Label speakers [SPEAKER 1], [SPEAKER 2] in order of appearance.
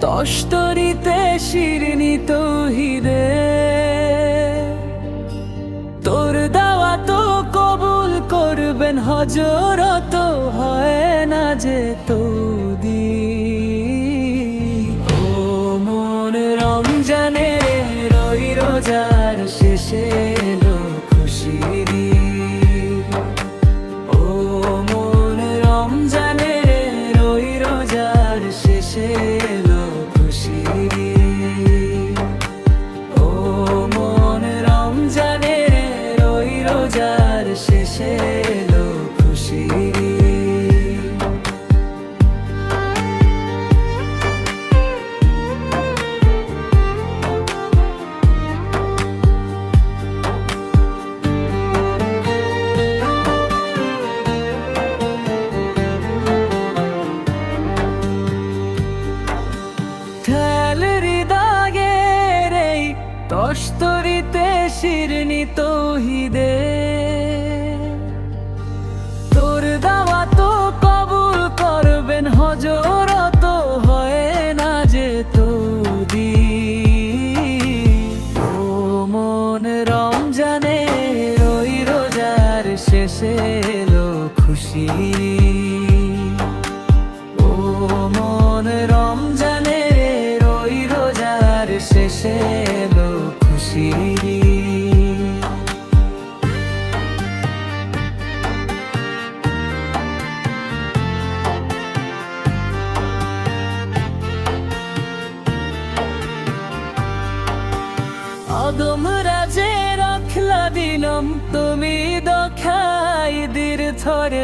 [SPEAKER 1] তস্তরিতে শিরনি তৌহিদে তোর দাওয়া তো কবুল করবেন হজরত হয় না যে তৌদি ও মন রমজানে রই রোজার শেষে এলো খুশির ঈদ। ও মন রমজানে রই রোজার শেষে এলো খুশির ঈদ। ও মন রমজানে রই রোজার শেষে এলো খুশির ঈদ। তস্তরিতে শিরনি তৌহিদে তোর দাওয়া তো কবুল করবেন হজরত হয় না যে তৌদি ও মন রমজানে রই রোজার শেষে এলো খুশির ঈদ। ও মন রমজানে রই রোজার শেষে এলো খুশির ঈদ। আদম রাজে রাখলা দিনম তুমি দখাই দীর ধরে